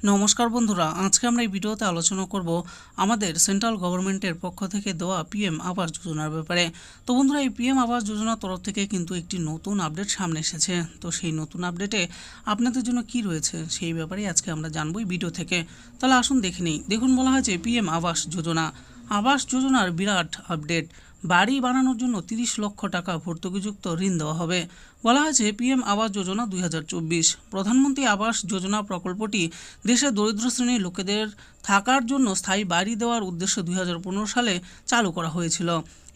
নমস্কার বন্ধুরা, আজকে আমরা এই ভিডিওতে আলোচনা করব আমাদের সেন্ট্রাল গভর্নমেন্টের পক্ষ থেকে দেওয়া পিএম আবাস যোজনার ব্যাপারে। তো বন্ধুরা, এই পিএম আবাস যোজনার তরফ থেকে কিন্তু একটি নতুন আপডেট সামনে এসেছে। তো সেই নতুন আপডেটে আপনাদের জন্য কি রয়েছে সেই ব্যাপারে আজকে আমরা জানবো এই ভিডিও থেকে। তাহলে আসুন দেখে নিই। দেখুন, বলা হয়েছে পিএম আবাস যোজনা। আবাস যোজনার বিরাট আপডেট। বাড়ি বানানোর জন্য 30 লক্ষ টাকা ভর্তুকিযুক্ত ঋণ দেওয়া হবে। বলা হয়েছে পিএম আবাস যোজনা 2024। প্রধানমন্ত্রী আবাস যোজনা প্রকল্পটি দেশের দরিদ্র শ্রেণীর লোকেদের থাকার জন্য স্থায়ী বাড়ি দেওয়ার উদ্দেশ্যে 2015 সালে চালু করা হয়েছিল।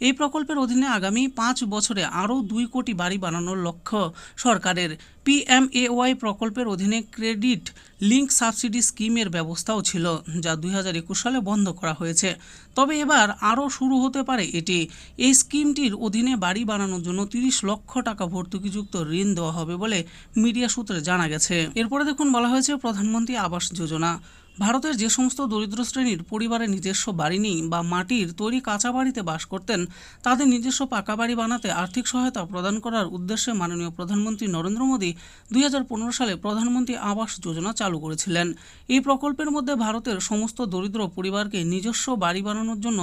এই প্রকল্পের অধীনে আগামী 5 বছরে আরও 2 কোটি বাড়ি বানানোর লক্ষ্য সরকারের। পিএমএওয়াই প্রকল্পের অধীনে ক্রেডিট লিঙ্ক সাবসিডি স্কিমের ব্যবস্থাও ছিল, যা 2021 সালে বন্ধ করা হয়েছে। তবে এবার আরও শুরু হতে পারে এটি। এই স্কিমটির অধীনে বাড়ি বানানোর জন্য 30 লক্ষ টাকা ভর্তুকিযুক্ত ঋণ দেওয়া হবে বলে মিডিয়া সূত্রে জানা গেছে। এরপরে দেখুন, বলা হয়েছে প্রধানমন্ত্রী আবাস যোজনা। ভারতের যে সমস্ত দরিদ্র শ্রেণীর পরিবারে নিজস্ব বাড়ি নেই বা মাটির তৈরি কাঁচা বাড়িতে বাস করতেন, তাদের নিজস্ব পাকা বাড়ি বানাতে আর্থিক সহায়তা প্রদান করার উদ্দেশ্যে মাননীয় প্রধানমন্ত্রী নরেন্দ্র মোদী 2015 সালে প্রধানমন্ত্রী আবাস যোজনা চালু করেছিলেন। এই প্রকল্পের মধ্যে ভারতের সমস্ত দরিদ্র পরিবারকে নিজস্ব বাড়ি বানানোর জন্য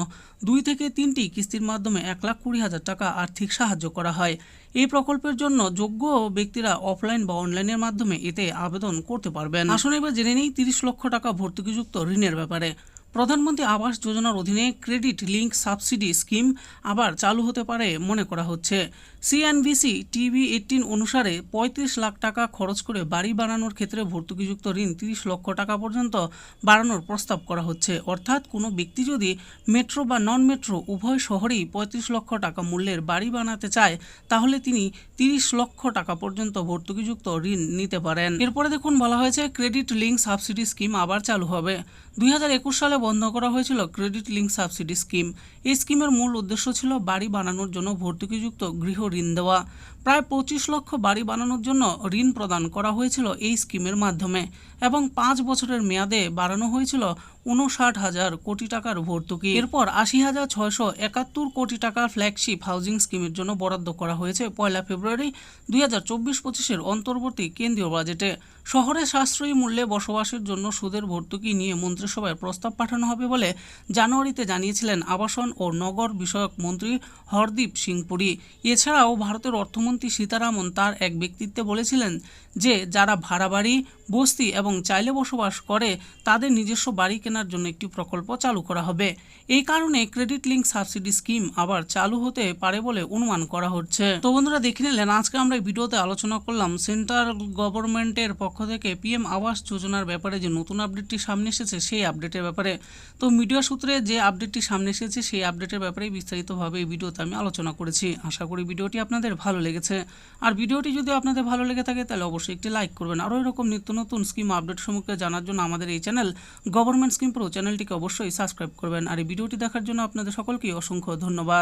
2 থেকে 3টি কিস্তির মাধ্যমে 1,20,000 টাকা আর্থিক সাহায্য করা হয়। এই প্রকল্পের জন্য যোগ্য ব্যক্তিরা অফলাইন বা অনলাইনের মাধ্যমে এতে আবেদন করতে পারবেন। আসুন এবার জেনে নেই 30 লক্ষ টাকা ভর্তুকিযুক্ত ঋণের ব্যাপারে। প্রধানমন্ত্রী আবাস যোজনার অধীনে ক্রেডিট লিঙ্ক সাবসিডি স্কিম আবার চালু হতে পারে মনে করা হচ্ছে। সিএনবিসি টিভি 18 অনুসারে 35 লাখ টাকা খরচ করে বাড়ি বানানোর ক্ষেত্রে ভর্তুকিযুক্ত ঋণ 30 লক্ষ টাকা পর্যন্ত বাড়ানোর প্রস্তাব করা হচ্ছে। অর্থাৎ কোনো ব্যক্তি যদি মেট্রো বা নন মেট্রো উভয় শহরেই 35 লক্ষ টাকা মূল্যের বাড়ি বানাতে চায়, তাহলে তিনি 30 লক্ষ টাকা পর্যন্ত ভর্তুকিযুক্ত ঋণ নিতে পারেন। এরপরে দেখুন, বলা হয়েছে ক্রেডিট লিঙ্ক সাবসিডি স্কিম আবার চালু হবে। 2021 সালে বন্ধ করা হয়েছিল ক্রেডিট লিঙ্ক সাবসিডি স্কিম। এই স্কিমের মূল উদ্দেশ্য ছিল বাড়ি বানানোর জন্য ভর্তুকিযুক্ত গৃহ ঋণ দেওয়া। প্রায় 25 লক্ষ বাড়ি বানানোর জন্য ঋণ প্রদান করা হয়েছিল এই স্কিমের মাধ্যমে, এবং 5 বছরের মেয়াদে বাড়ানো হয়েছিল 59,000 কোটি টাকার ভর্তুকি। এরপর 80,671 কোটি টাকার ফ্ল্যাগশিপ হাউজিং স্কিমের জন্য বরাদ্দ করা হয়েছে 1 ফেব্রুয়ারি 2024-25-এর অন্তর্বর্তী কেন্দ্রীয় বাজেটে। শহরে সাশ্রয়ী মূল্যে বসবাসের জন্য সুদের ভর্তুকি নিয়ে মন্ত্রিসভায় প্রস্তাব পাঠানো হবে বলে জানুয়ারিতে জানিয়েছিলেন আবাসন ও নগর বিষয়ক মন্ত্রী হরদীপ সিং পুরী। এছাড়াও ভারতের অর্থমন্ত্রী সীতারামন তার এক ব্যক্তিত্বে বলেছিলেন যে যারা ভাড়া বাড়ি, বস্তি এবং চাইলে বসবাস করে তাদের নিজস্ব বাড়ি কেনার জন্য একটি প্রকল্প চালু করা হবে। এই কারণে ক্রেডিট লিঙ্ক সাবসিডি স্কিম আবার চালু হতে পারে বলে অনুমান করা হচ্ছে। তো বন্ধুরা, দেখে নিলেন আজকে আমরা এই ভিডিওতে আলোচনা করলাম সেন্ট্রাল গভর্নমেন্টের পক্ষ থেকে পিএম আবাস যোজনার ব্যাপারে যে নতুন আপডেটটি সামনে এসেছে সেই আপডেটের ব্যাপারে। তো মিডিয়া সূত্রে যে আপডেটটি সামনে এসেছে সেই আপডেটের ব্যাপারে বিস্তারিতভাবে এই ভিডিওতে আমি আলোচনা করেছি। আশা করি ভিডিওটি আপনাদের ভালো লেগেছে। আর ভিডিওটি যদি আপনাদের ভালো লেগে থাকে তাহলে অবশ্যই একটি লাইক করবেন। আরও এরকম নিত্য নতুন স্কিম আপডেট সম্পর্কে জানার জন্য আমাদের এই চ্যানেল গভর্নমেন্ট স্কিম প্রো চ্যানেলটিকে অবশ্যই সাবস্ক্রাইব করবেন। আর এই ভিডিওটি দেখার জন্য আপনাদের সকলকে অসংখ্য ধন্যবাদ।